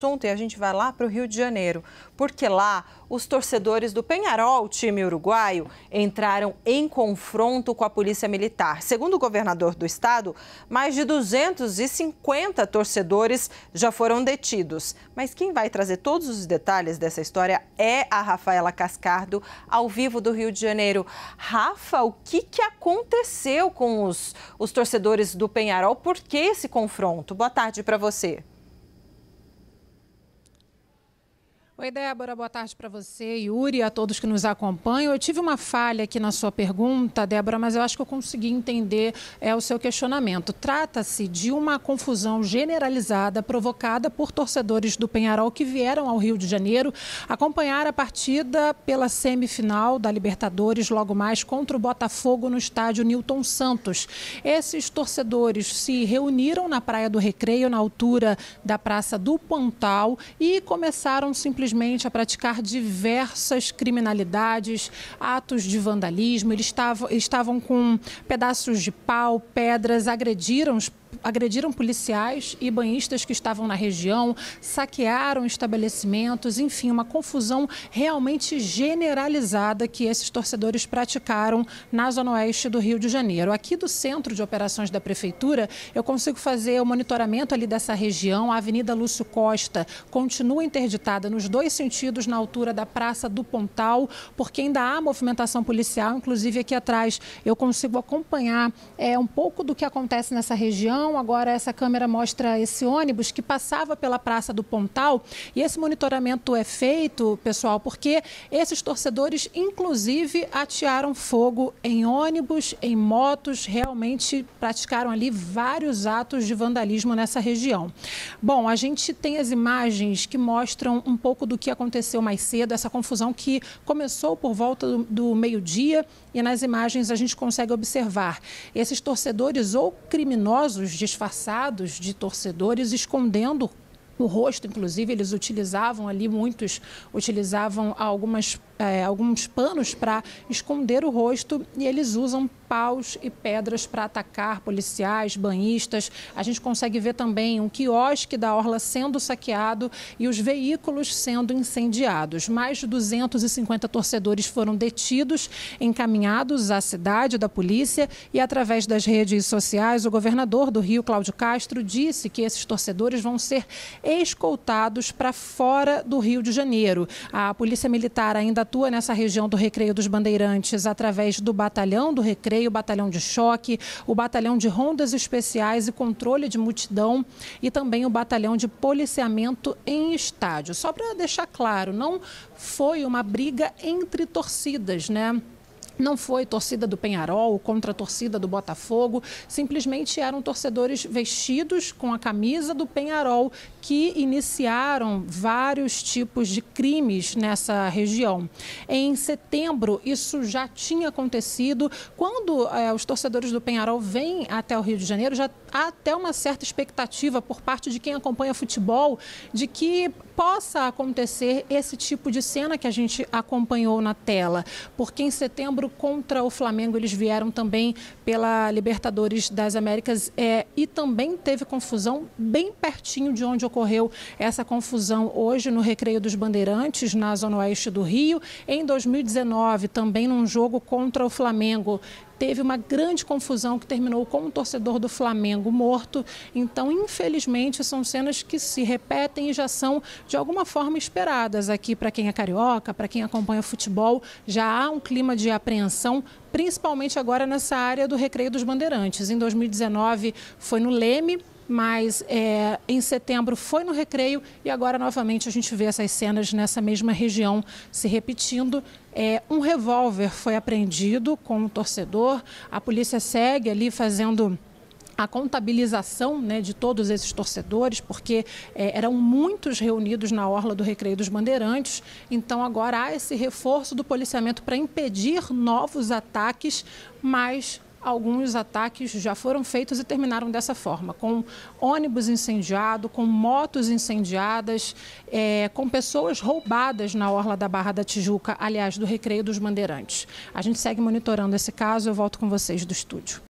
E a gente vai lá para o Rio de Janeiro, porque lá os torcedores do Peñarol, time uruguaio, entraram em confronto com a polícia militar. Segundo o governador do estado, mais de 250 torcedores já foram detidos. Mas quem vai trazer todos os detalhes dessa história é a Rafaela Cascardo, ao vivo do Rio de Janeiro. Rafa, o que aconteceu com os torcedores do Peñarol? Por que esse confronto? Boa tarde para você. Oi, Débora, boa tarde para você, Yuri, e a todos que nos acompanham. Eu tive uma falha aqui na sua pergunta, Débora, mas eu acho que eu consegui entender o seu questionamento. Trata-se de uma confusão generalizada provocada por torcedores do Peñarol que vieram ao Rio de Janeiro acompanhar a partida pela semifinal da Libertadores, logo mais contra o Botafogo no estádio Newton Santos. Esses torcedores se reuniram na Praia do Recreio, na altura da Praça do Pontal, e começaram simplesmente a praticar diversas criminalidades, atos de vandalismo. Eles estavam com pedaços de pau, pedras, agrediram policiais e banhistas que estavam na região, saquearam estabelecimentos, enfim, uma confusão realmente generalizada que esses torcedores praticaram na zona oeste do Rio de Janeiro. Aqui do centro de operações da prefeitura, eu consigo fazer o monitoramento ali dessa região. A Avenida Lúcio Costa continua interditada nos dois sentidos, na altura da Praça do Pontal, porque ainda há movimentação policial. Inclusive aqui atrás eu consigo acompanhar um pouco do que acontece nessa região. Agora essa câmera mostra esse ônibus que passava pela Praça do Pontal, e esse monitoramento é feito, pessoal, porque esses torcedores inclusive atearam fogo em ônibus, em motos, realmente praticaram ali vários atos de vandalismo nessa região. Bom, a gente tem as imagens que mostram um pouco do que aconteceu mais cedo, essa confusão que começou por volta do meio-dia, e nas imagens a gente consegue observar esses torcedores ou criminosos disfarçados de torcedores escondendo o rosto. Inclusive eles utilizavam ali, muitos utilizavam alguns panos para esconder o rosto, e eles usam paus e pedras para atacar policiais, banhistas. A gente consegue ver também um quiosque da orla sendo saqueado e os veículos sendo incendiados. Mais de 250 torcedores foram detidos, encaminhados à cidade da polícia, e através das redes sociais o governador do Rio, Cláudio Castro, disse que esses torcedores vão ser escoltados para fora do Rio de Janeiro. A Polícia Militar ainda atua nessa região do Recreio dos Bandeirantes através do Batalhão do Recreio, o Batalhão de Choque, o Batalhão de Rondas Especiais e Controle de Multidão, e também o Batalhão de Policiamento em Estádio. Só para deixar claro, não foi uma briga entre torcidas, né? Não foi torcida do Peñarol contra a torcida do Botafogo, simplesmente eram torcedores vestidos com a camisa do Peñarol que iniciaram vários tipos de crimes nessa região. Em setembro, isso já tinha acontecido. Quando os torcedores do Peñarol vêm até o Rio de Janeiro, já há até uma certa expectativa por parte de quem acompanha futebol de que possa acontecer esse tipo de cena que a gente acompanhou na tela, porque em setembro, contra o Flamengo, eles vieram também pela Libertadores das Américas, e também teve confusão bem pertinho de onde ocorreu essa confusão hoje, no Recreio dos Bandeirantes, na zona oeste do Rio. Em 2019, também num jogo contra o Flamengo, teve uma grande confusão que terminou com um torcedor do Flamengo morto. Então, infelizmente, são cenas que se repetem e já são, de alguma forma, esperadas aqui para quem é carioca, para quem acompanha futebol. Já há um clima de apreensão, principalmente agora nessa área do Recreio dos Bandeirantes. Em 2019 foi no Leme, mas em setembro foi no Recreio, e agora novamente a gente vê essas cenas nessa mesma região se repetindo. Um revólver foi apreendido com o torcedor. A polícia segue ali fazendo a contabilização, né, de todos esses torcedores, porque eram muitos reunidos na orla do Recreio dos Bandeirantes. Então agora há esse reforço do policiamento para impedir novos ataques, mas alguns ataques já foram feitos e terminaram dessa forma, com ônibus incendiado, com motos incendiadas, com pessoas roubadas na orla da Barra da Tijuca, aliás, do Recreio dos Bandeirantes. A gente segue monitorando esse caso. Eu volto com vocês do estúdio.